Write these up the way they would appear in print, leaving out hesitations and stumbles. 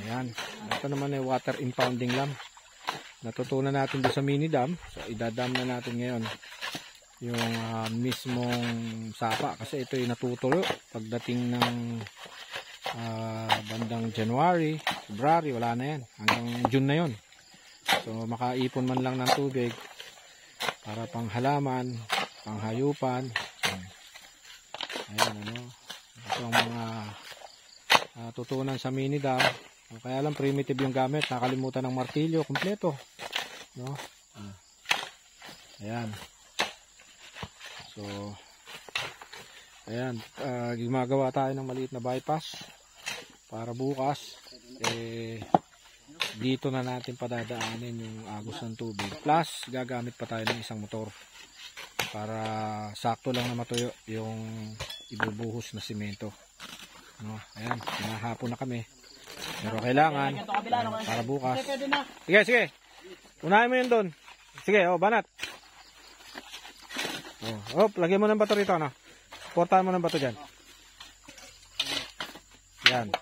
Ayan. Ito naman ay water impounding lamp. Natutunan natin doon sa mini dam. So idadam na natin ngayon yung mismong sapa. Kasi ito ay natutulo pagdating ng bandang January, February, wala na yan. Hanggang June na yon. So makaipon man lang ng tubig para pang halaman, pang hayupan. Ayan, ano. Ito ang mga tutunan sa mini dam. Kaya lang primitive yung gamit, nakalimutan ng martilyo kompleto, no? Ayan. So ayan, gumagawa tayo ng maliit na bypass para bukas dito na natin padadaanin yung agos ng tubig, plus gagamit pa tayo ng isang motor para sakto lang na matuyo yung ibubuhos na simento, no? Ayan, hinahapon na kami. Pero kailangan para bukas. Sige, sige. Unahin mo yun doon. Sige, banat. Lagyan mo ng bato rito, no? Portahan mo ng bato dyan. Yan.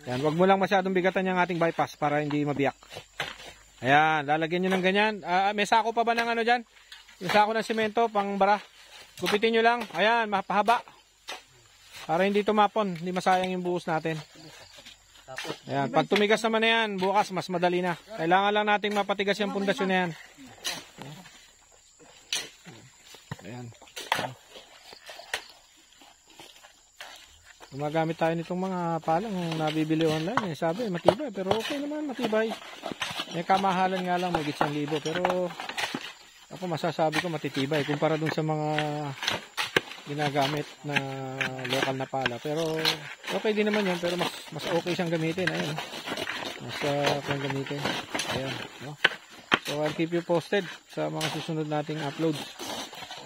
Yan, wag mo lang masyadong bigatan yung ating bypass para hindi mabiyak. Ayan, lalagyan nyo ng ganyan. May sako pa ba ng ano dyan? Yung sako ng semento, pang bara. Gupitin nyo lang. Ayan, mapahaba. Para hindi tumapon, hindi masayang yung buhos natin. Ayan, pag tumigas naman na yan, bukas mas madali na. Kailangan lang nating mapatigas yung pundasyon na yan. Ayan. Gumagamit tayo nitong mga palang nabibili online. Sabi, matibay. Pero okay naman, matibay. May kamahalan nga lang, may 1,000. Pero ako masasabi ko matitibay kumpara dun sa mga ginagamit na local na pala. Pero okay din naman yun, pero mas okay siyang gamitin. Ayun, mas kung gamitin. Ayan, no? So I'll keep you posted sa mga susunod nating uploads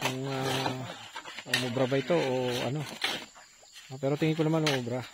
kung umubra ba ito o ano. Pero tingin ko naman umubra.